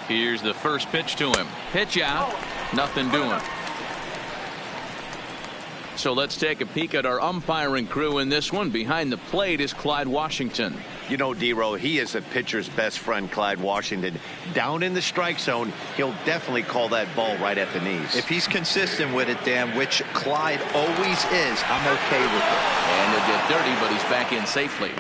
Here's the first pitch to him. Pitch out. Nothing doing. So let's take a peek at our umpiring crew in this one. Behind the plate is Clyde Washington. You know, D-Row, he is a pitcher's best friend, Clyde Washington. Down in the strike zone, he'll definitely call that ball right at the knees. If he's consistent with it, Dan, which Clyde always is, I'm okay with it. And he'll get dirty, but he's back in safely.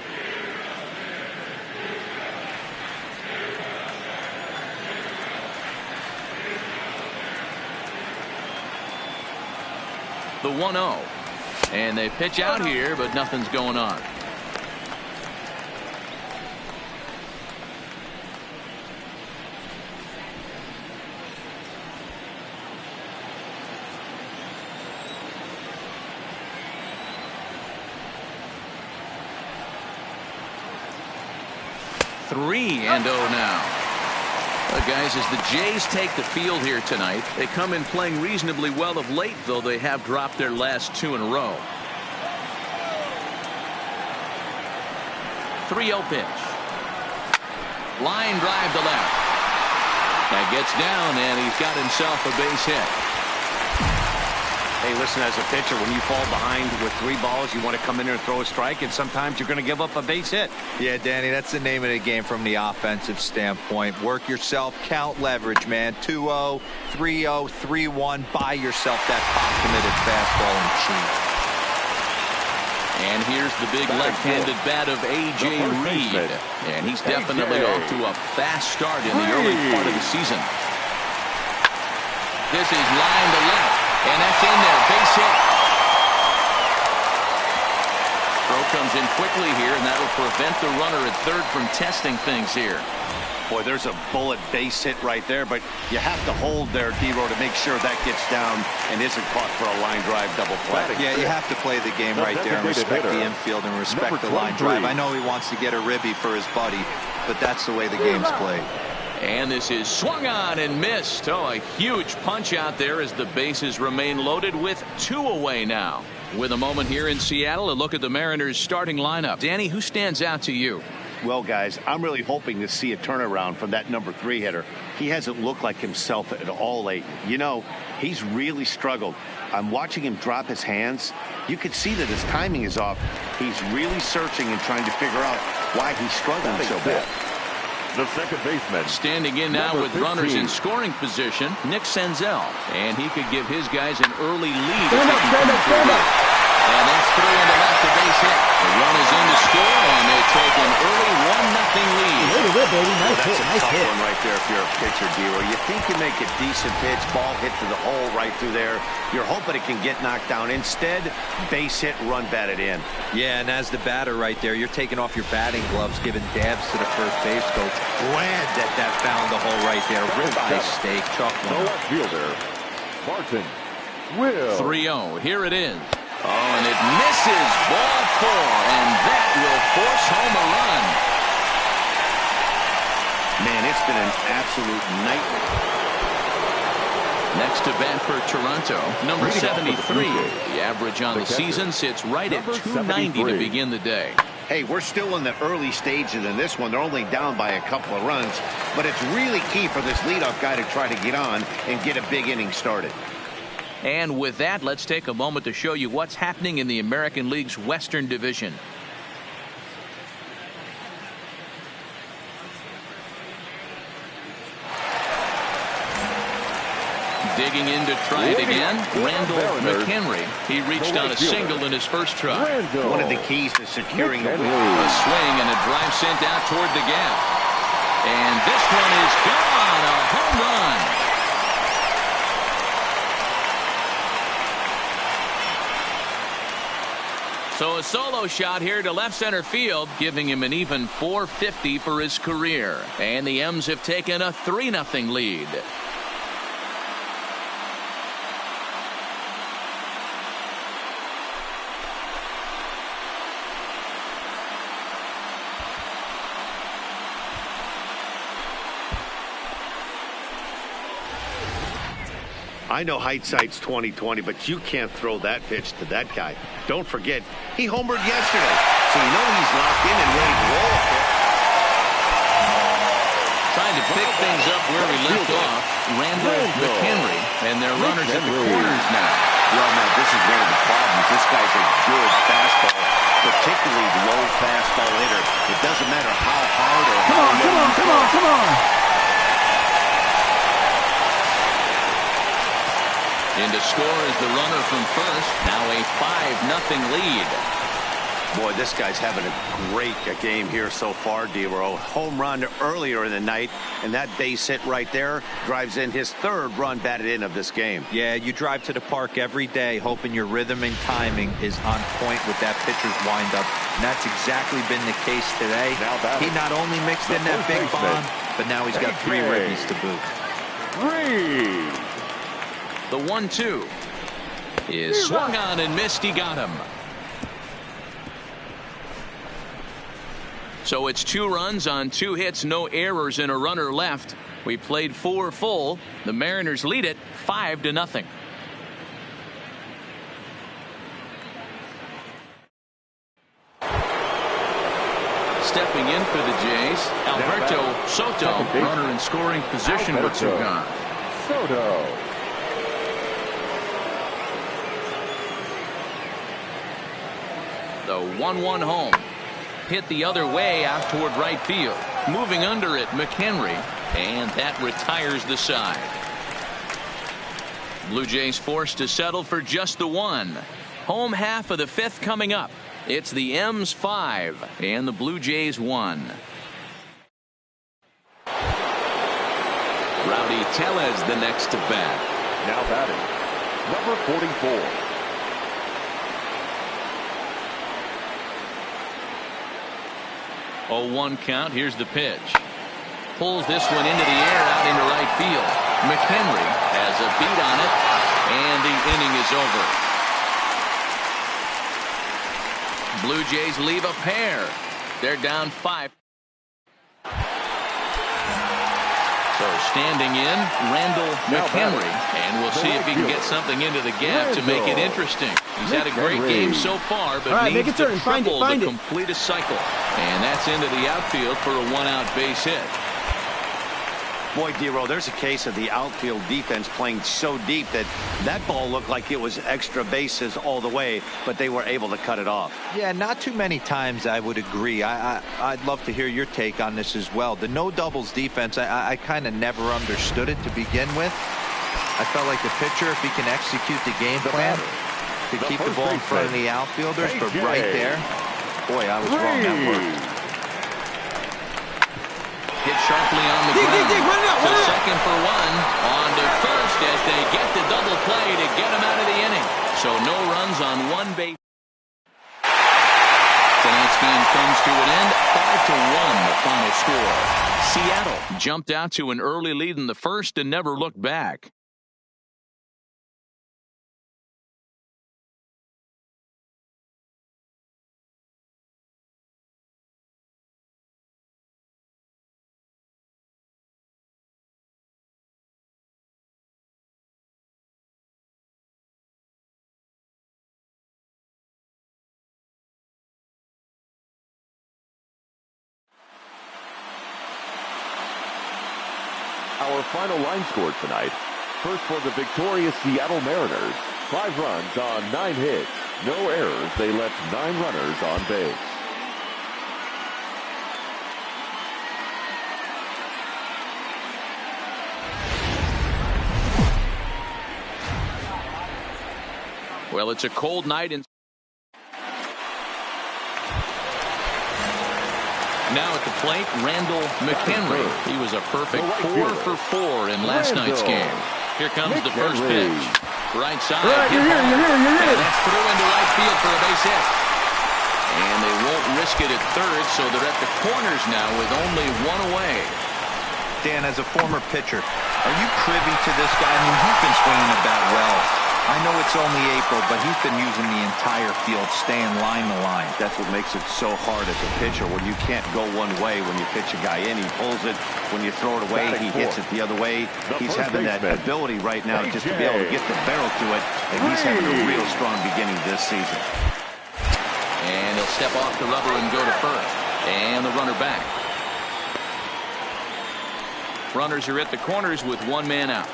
The 1-0. And they pitch out here, but nothing's going on. Three and 0 now. Well, guys, as the Jays take the field here tonight, they come in playing reasonably well of late, though they have dropped their last 2 in a row. 3-0 pitch. Line drive to left. That gets down, and he's got himself a base hit. Hey, listen, as a pitcher, when you fall behind with 3 balls, you want to come in there and throw a strike, and sometimes you're going to give up a base hit. Yeah, Danny, that's the name of the game from the offensive standpoint. Work yourself, count leverage, man. 2-0, 3-0, 3-1. Buy yourself that pop-committed fastball and cheat. And here's the big left-handed bat of A.J. Reed. And he's definitely off to a fast start in the early part of the season. This is line to left. And that's in there. Base hit. Throw comes in quickly here, and that'll prevent the runner at third from testing things here. Boy, there's a bullet base hit right there, but you have to hold there, D-Row, to make sure that gets down and isn't caught for a line drive double play. Yeah, you have to play the game right there and respect the infield and respect the line drive. I know he wants to get a ribby for his buddy, but that's the way the game's played. And this is swung on and missed. Oh, a huge punch out there as the bases remain loaded with 2 away now. With a moment here in Seattle, a look at the Mariners starting lineup. Danny, who stands out to you? Well, guys, I'm really hoping to see a turnaround from that number 3 hitter. He hasn't looked like himself at all lately. You know, he's really struggled. I'm watching him drop his hands. You can see that his timing is off. He's really searching and trying to figure out why he's struggling so bad. The second baseman. Standing in now with 15. Runners in scoring position, Nick Senzel. And he could give his guys an early lead. And that's through into left, a base hit. The run is in to score, and they take an early 1-0 lead. That's a tough one right there if you're a pitcher, D-Row. You think you make a decent pitch, ball hit to the hole right through there. You're hoping it can get knocked down. Instead, base hit, run batted in. Yeah, and as the batter right there, you're taking off your batting gloves, giving dabs to the first base coach. Glad that found the hole right there. Ribeye steak, chalk one. No fielder, Martin Will. 3-0. Here it is. Oh, and it misses. Ball 4, and that will force home a run. Man, it's been an absolute nightmare. Next to bat for Toronto, number 73. The average on the season sits right at 290 to begin the day. Hey, we're still in the early stages in this one. They're only down by a couple of runs, but it's really key for this leadoff guy to try to get on and get a big inning started. And with that, let's take a moment to show you what's happening in the American League's Western Division. Digging in to try it again, McHenry. He reached on a single in his first try. One of the keys to securing a win. A swing and a drive sent out toward the gap. And this one is gone, a home run. So a solo shot here to left center field, giving him an even .450 for his career. And the M's have taken a 3-0 lead. I know hindsight's 20/20, but you can't throw that pitch to that guy. Don't forget, he homered yesterday, so you know he's locked in and ready to roll. Trying to pick things up where we left off. Randall McHenry, and their runners at the corners now. Well, Matt, this is one of the problems. This guy's a good fastball, particularly low fastball hitter. It doesn't matter how hard or how low you throw. Come on. In to score is the runner from first. Now a 5-0 lead. Boy, this guy's having a great game here so far, D-Row. Home run earlier in the night, and that base hit right there drives in his third run batted in of this game. Yeah, you drive to the park every day hoping your rhythm and timing is on point with that pitcher's windup, and that's exactly been the case today. He not only mixed in that big bomb, but now he's got 3 ribbies to boot. The 1-2 is swung on and missed. He got him. So it's 2 runs on 2 hits, no errors, and a runner left. We played 4 full. The Mariners lead it 5-0. Stepping in for the Jays, Alberto Soto, runner in scoring position with Sugan. Soto. The 1-1 home. Hit the other way out toward right field. Moving under it, McHenry, and that retires the side. Blue Jays forced to settle for just the 1. Home half of the 5th coming up. It's the M's 5 and the Blue Jays 1. Rowdy Tellez the next to bat. Now batting, number 44. 0-1 count. Here's the pitch. Pulls this one into the air out into right field. McHenry has a beat on it, and the inning is over. Blue Jays leave a pair. They're down 5. So standing in, Randall McHenry, and we'll see if he can get something into the gap to make it interesting. He's had a great game so far, but needs to triple to complete a cycle. And that's into the outfield for a 1-out base hit. Boy, D-Row, there's a case of the outfield defense playing so deep that that ball looked like it was extra bases all the way, but they were able to cut it off. Yeah, not too many times I would agree. I'd love to hear your take on this as well. The no doubles defense, I kind of never understood it to begin with. I felt like the pitcher, if he can execute the game plan to keep the ball in front of the outfielders, but right there, boy, I was wrong. That worked. Hit sharply on the ground. So second for 1. On to first as they get the double play to get him out of the inning. So no runs on 1 base. Tonight's game comes to an end. 5-1 the final score. Seattle jumped out to an early lead in the first and never looked back. Our final line score tonight. First for the victorious Seattle Mariners. 5 runs on 9 hits. No errors. They left 9 runners on base. Well, it's a cold night in. Now at the plate, Randall McHenry. He was a perfect 4 for 4 in last night's game. Here comes the first pitch. Right side. You're here. And that's through into right field for a base hit. And they won't risk it at third, so they're at the corners now with only 1 away. Dan, as a former pitcher, are you privy to this guy? I mean, he's been swinging the bat well. I know it's only April, but he's been using the entire field, staying line to line. That's what makes it so hard as a pitcher when you can't go one way when you pitch a guy in. He pulls it. When you throw it away, he hits it the other way. He's having that ability right now just to be able to get the barrel to it, and he's having a real strong beginning this season. And he'll step off the rubber and go to first. And the runner back. Runners are at the corners with one man out.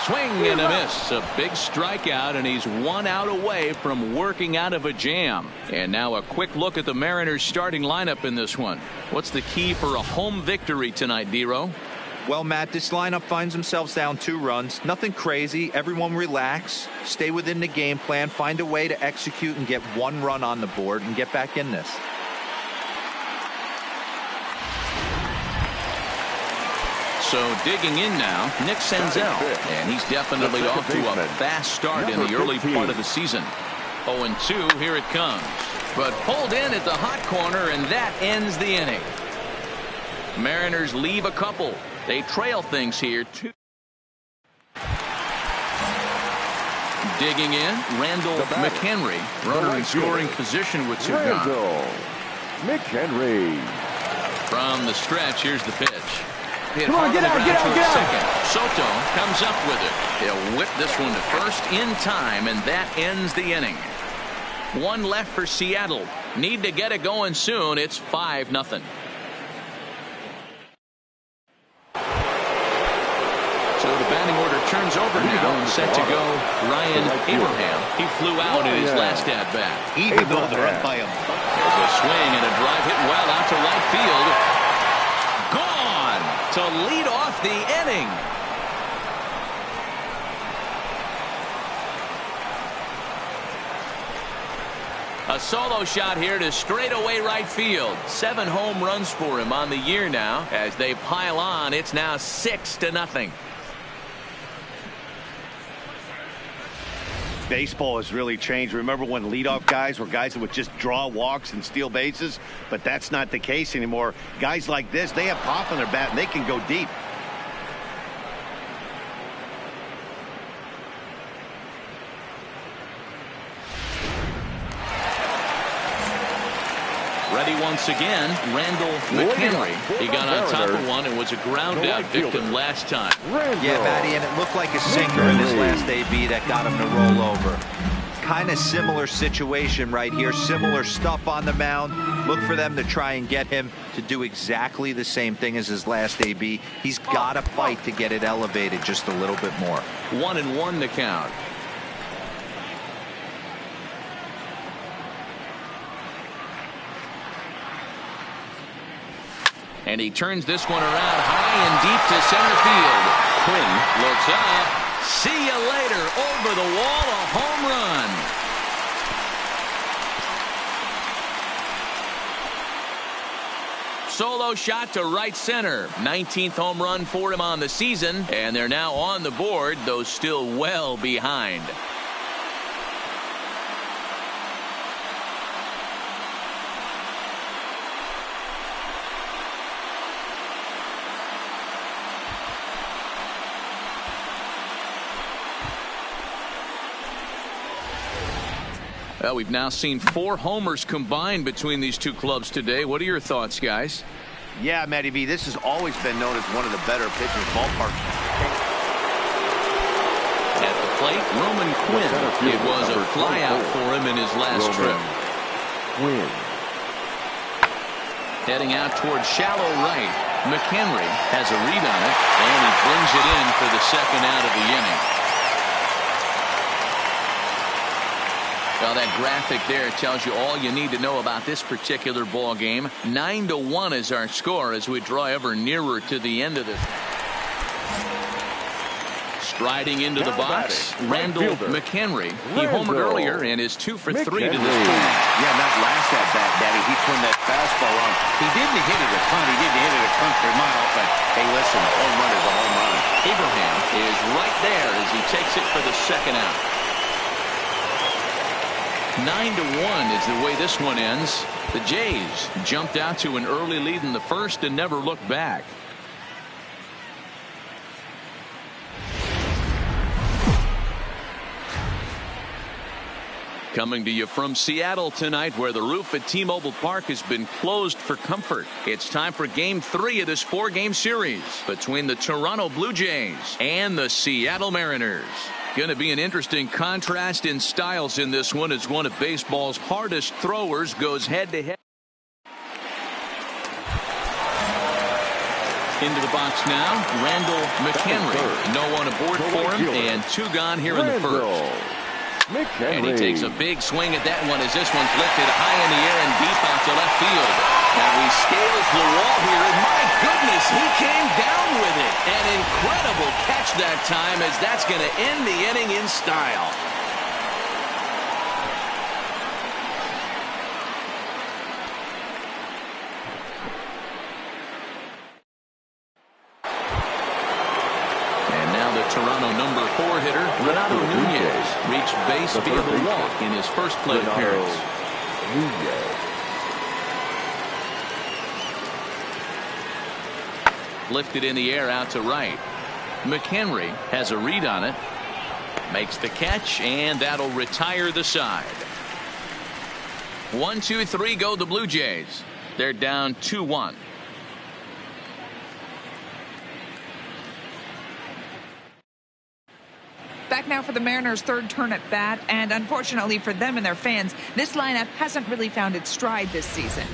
Swing and a miss. A big strikeout, and he's 1 out away from working out of a jam. And now a quick look at the Mariners starting lineup in this one. What's the key for a home victory tonight, D-Row? Well, Matt, this lineup finds themselves down 2 runs. Nothing crazy. Everyone relax. Stay within the game plan. Find a way to execute and get 1 run on the board and get back in this. So digging in now, Nick Senzel, and he's definitely off to a fast start in the early part of the season. 0-2, here it comes. But pulled in at the hot corner, and that ends the inning. Mariners leave a couple. They trail things here, too. Digging in, Randall McHenry, runner in scoring position with 2 gone. McHenry. From the stretch, here's the pitch. Come on, get out, get out, get out. Soto comes up with it. He'll whip this one to first in time, and that ends the inning. 1 left for Seattle. Need to get it going soon. It's 5-0. So the batting order turns over now and set to go Ryan Abraham. He flew out in his last at-bat. Even though they're up by a buck. There's a swing and a drive hit well out to right field. To lead off the inning. A solo shot here to straightaway right field. 7 home runs for him on the year now. As they pile on, it's now 6-0. Baseball has really changed. Remember when leadoff guys were guys that would just draw walks and steal bases? But that's not the case anymore. Guys like this, they have pop on their bat and they can go deep. Ready once again, Randall McHenry. He got on top of one and was a ground out victim last time. Yeah, Matty, and it looked like a sinker in his last AB that got him to roll over. Kind of similar situation right here. Similar stuff on the mound. Look for them to try and get him to do exactly the same thing as his last AB. He's got to fight to get it elevated just a little bit more. 1-1 the count. And he turns this one around high and deep to center field. Quinn looks up. See you later. Over the wall, a home run. Solo shot to right center. 19th home run for him on the season. And they're now on the board, though still well behind. Well, we've now seen 4 homers combined between these 2 clubs today. What are your thoughts, guys? Yeah, Matty V, this has always been known as one of the better pitchers ballparks. At the plate, Roman Quinn. It was a flyout for him in his last trip. Quinn. Heading out towards shallow right. McHenry has a read on it, and he brings it in for the second out of the inning. Well, that graphic there tells you all you need to know about this particular ball game. 9-1 is our score as we draw ever nearer to the end of this. Striding into the box, Randall McHenry. He homered earlier and is 2 for 3 to this point. Yeah, not last at bat, Daddy. He turned that fastball on. He didn't hit it a ton. He didn't hit it a country mile. But hey, listen, a home run is a home run. Abraham is right there as he takes it for the second out. 9-1 is the way this one ends. The Jays jumped out to an early lead in the first and never looked back. Coming to you from Seattle tonight, where the roof at T-Mobile Park has been closed for comfort. It's time for Game 3 of this 4-game series between the Toronto Blue Jays and the Seattle Mariners. Going to be an interesting contrast in styles in this one as one of baseball's hardest throwers goes head-to-head. Into the box now, Randall McHenry. No one aboard for him, and 2 gone here in the first. And he takes a big swing at that one as this one's lifted high in the air and deep out to left field. Now he scales the wall here, and my goodness, he came down with it. An incredible catch that time, as that's going to end the inning in style. Toronto number 4 hitter, Renato Nunez, reached base via the walk in his first plate appearance. Lifted in the air out to right. McHenry has a read on it. Makes the catch, and that'll retire the side. 1-2-3 go the Blue Jays. They're down 2-1. Back now for the Mariners' third turn at bat, and unfortunately for them and their fans, this lineup hasn't really found its stride this season.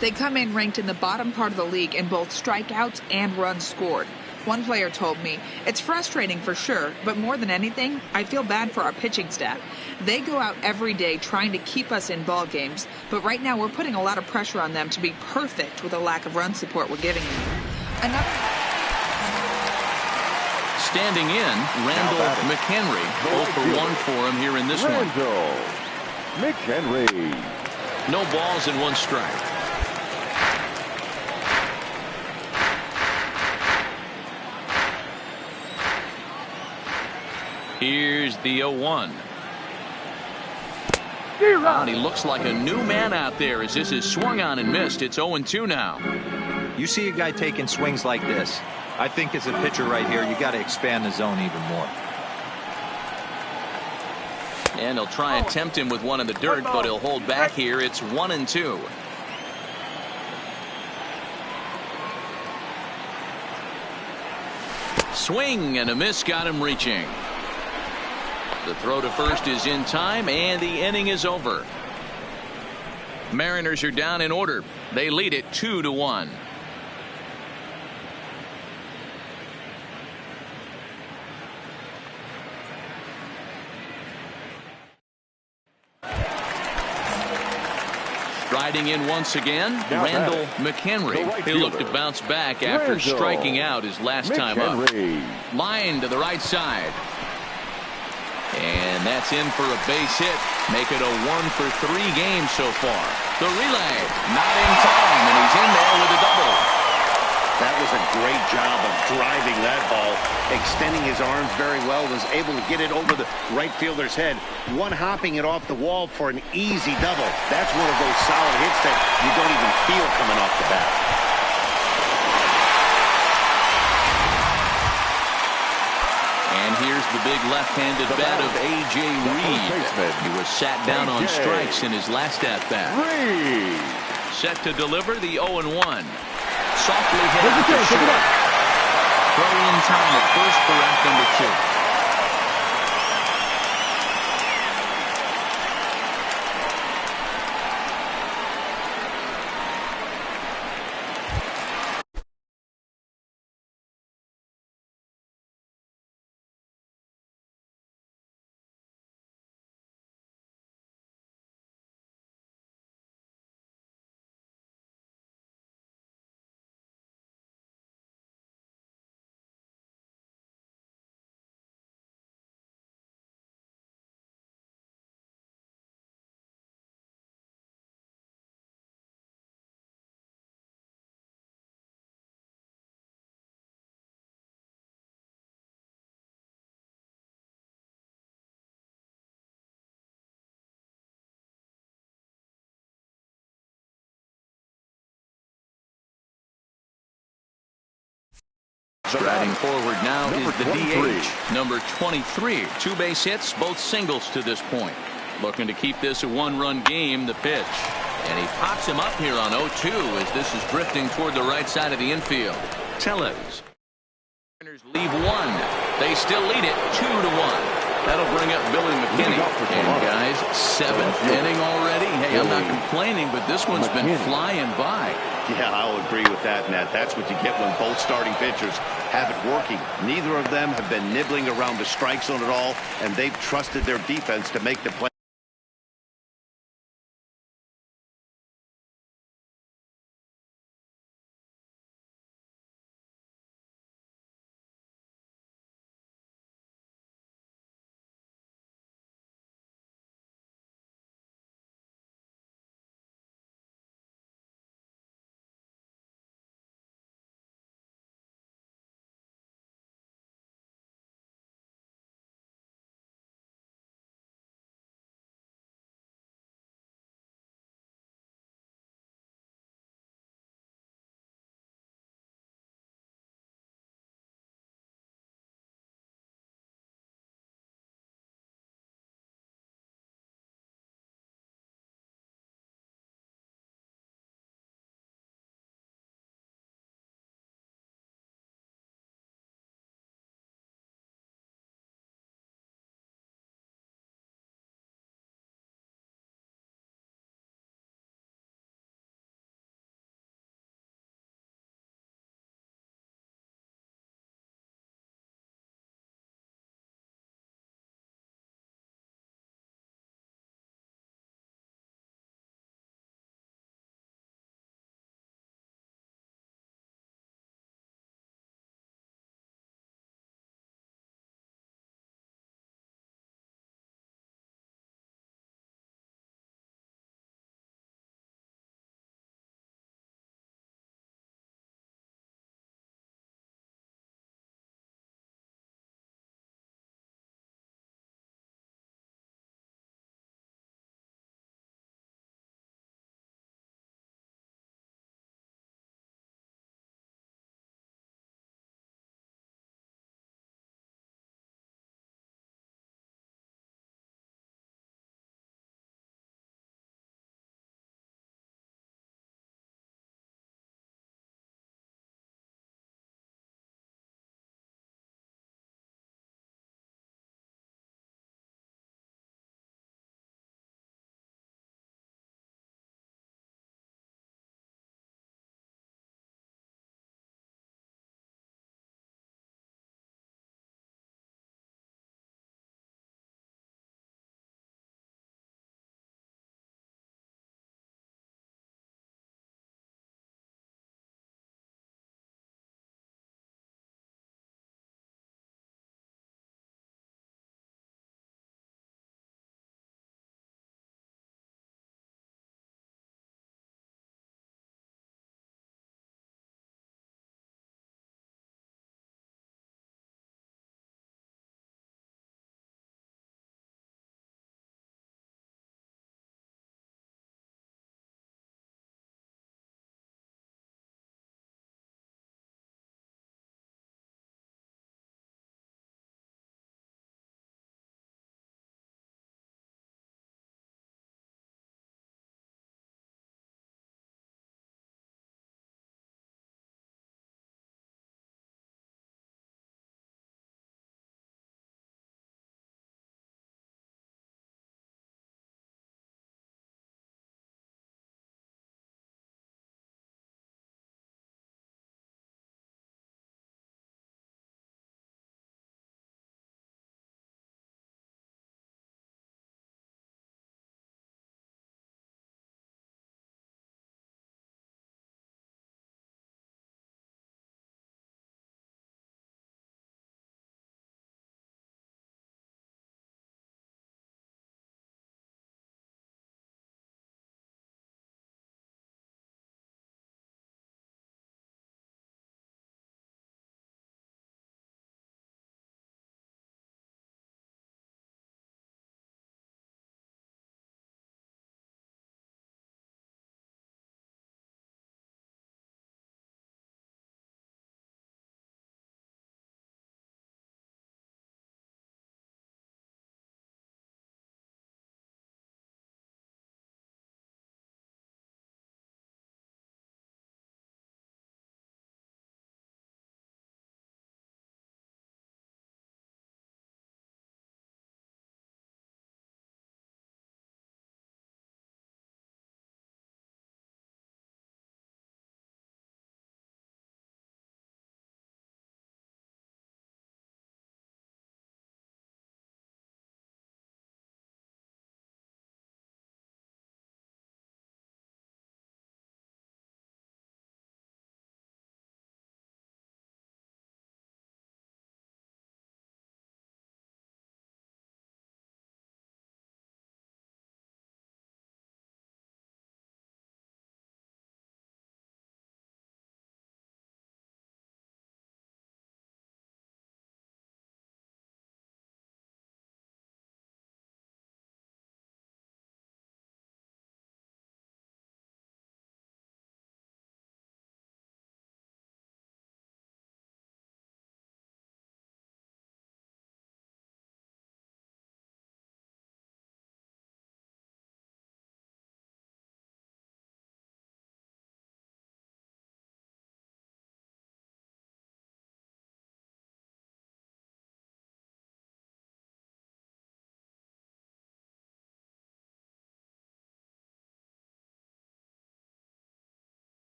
They come in ranked in the bottom part of the league in both strikeouts and runs scored. One player told me, "It's frustrating for sure, but more than anything, I feel bad for our pitching staff. They go out every day trying to keep us in ball games, but right now we're putting a lot of pressure on them to be perfect with the lack of run support we're giving them." Standing in, Randall McHenry. 0 for 1 for him here in this one. McHenry. No balls and 1 strike. Here's the 0-1. And he looks like a new man out there as this is swung on and missed. It's 0-2 now. You see a guy taking swings like this. I think as a pitcher right here, you got to expand the zone even more. And he'll try and tempt him with one in the dirt, but he'll hold back here. It's 1-2. Swing and a miss got him reaching. The throw to first is in time, and the inning is over. Mariners are down in order. They lead it 2-1. Riding in once again, Randall McHenry. He'll look to bounce back after striking out his last time up. Line to the right side. And that's in for a base hit. Make it a 1-for-3 game so far. The relay, not in time, and he's in there with a double. That was a great job of driving that ball, extending his arms very well, was able to get it over the right fielder's head, one-hopping it off the wall for an easy double. That's one of those solid hits that you don't even feel coming off the bat. And here's the big left-handed bat of A.J. Reed. He was sat down on strikes in his last at-bat. Set to deliver the 0-1. Softly hit out to short. Throw in time at first for out number 2. Striding forward now is the DH, number 23. 2 base hits, both singles to this point. Looking to keep this a 1-run game, the pitch. And he pops him up here on 0-2 as this is drifting toward the right side of the infield. Tellez. Mariners leave 1. They still lead it 2-1. That'll bring up Billy McKinney. And guys, 7th inning already. Hey, I'm not complaining, but this one's been flying by. Yeah, I'll agree with that, Matt. That's what you get when both starting pitchers have it working. Neither of them have been nibbling around the strike zone at all, and they've trusted their defense to make the play.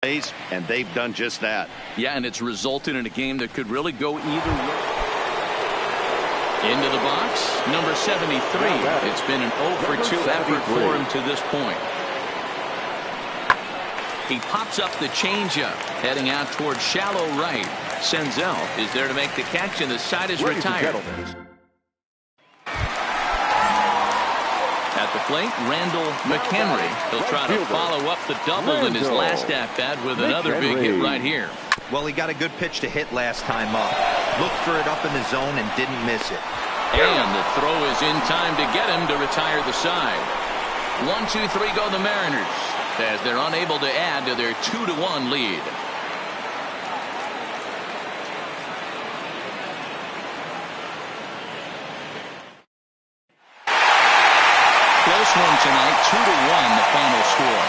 plays, and they've done just that. Yeah, and it's resulted in a game that could really go either way. Into the box, number 73. It's been an 0 for 2 effort for him to this point. He pops up the changeup, heading out towards shallow right. Senzel is there to make the catch, and the side is retired. At the plate, randymchenry. He'll try to follow up the double in his last at-bat with another big hit right here. Well, he got a good pitch to hit last time up. Looked for it up in the zone and didn't miss it. And the throw is in time to get him to retire the side. 1-2-3 go the Mariners, as they're unable to add to their 2-1 lead. Close one tonight, 2-1 the final score.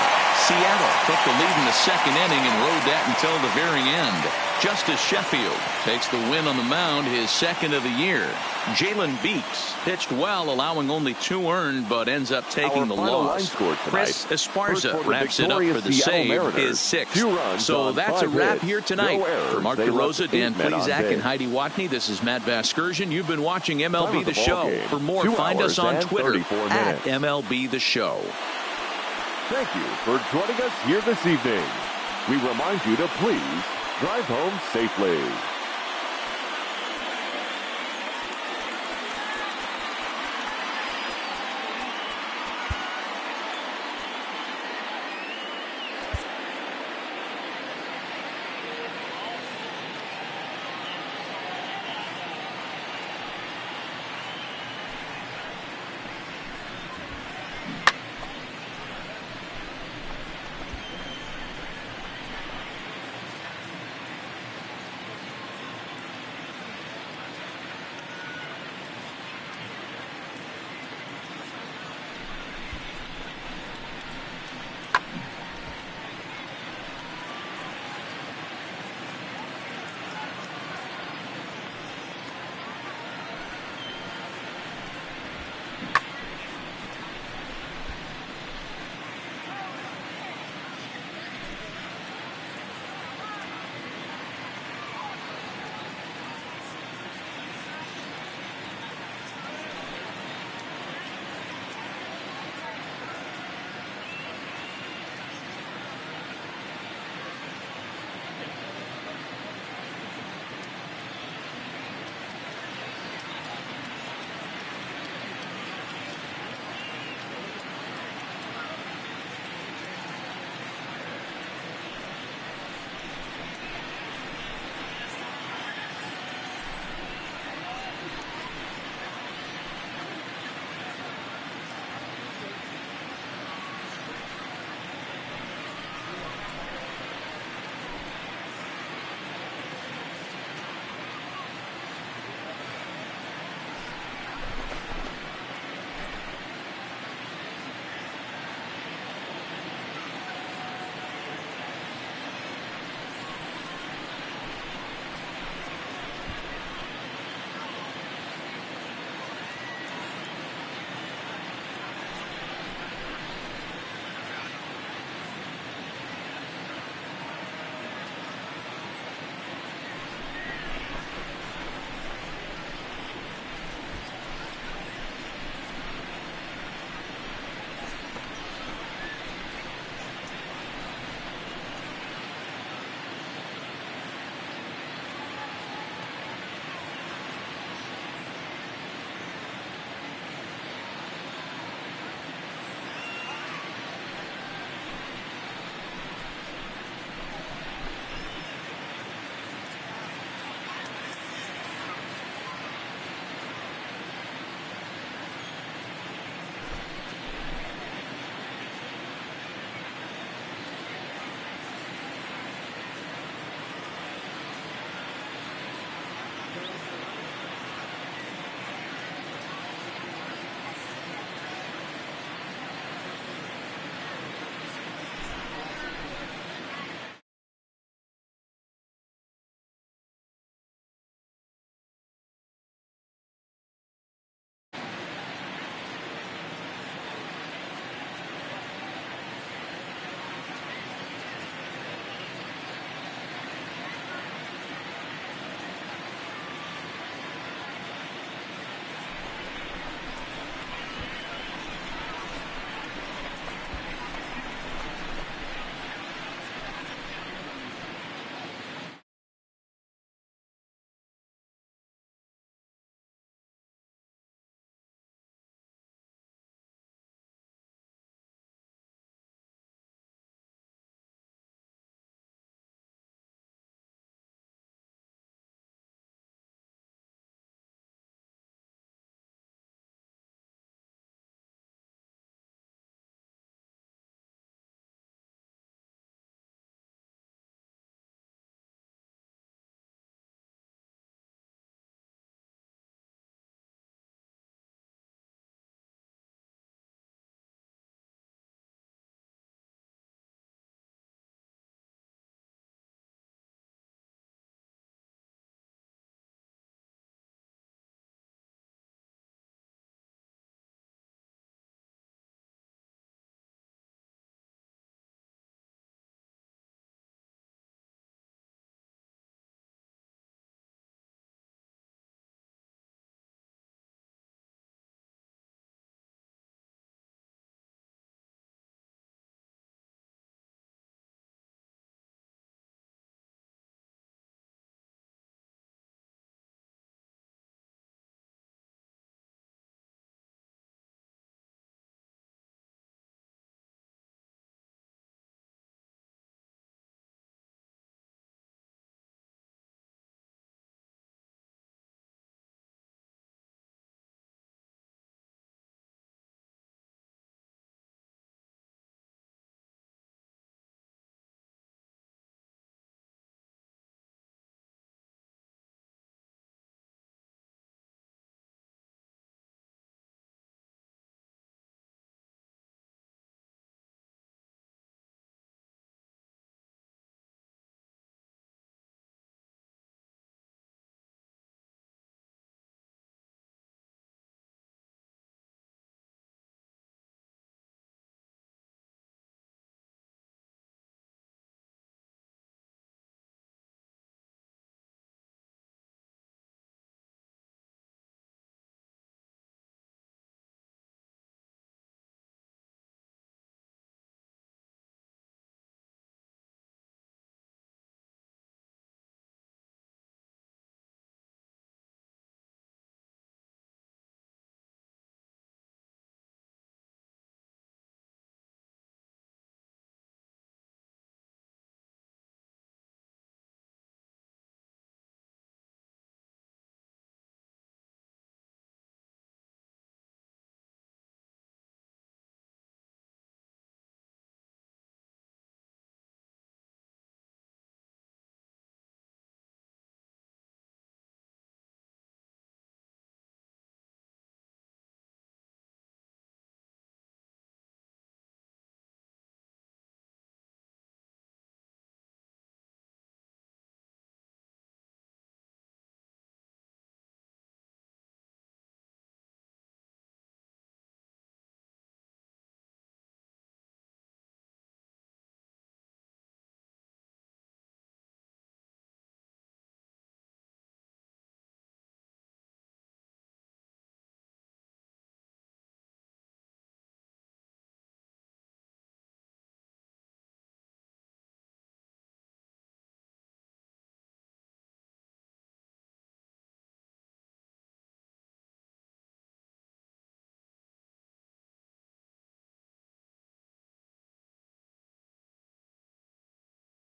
Seattle took the lead in the second inning and rode that until the very end. Justice Sheffield takes the win on the mound, his second of the year. Jalen Beeks pitched well, allowing only 2 earned, but ends up taking the loss. Chris Esparza wraps it up for the save, his 6th. So that's a wrap here tonight. For Mark DeRosa, Dan Plesac, and Heidi Watney, this is Matt Vasgersian. You've been watching MLB The Show. For more, find us on Twitter at MLB The Show. Thank you for joining us here this evening. We remind you to please drive home safely.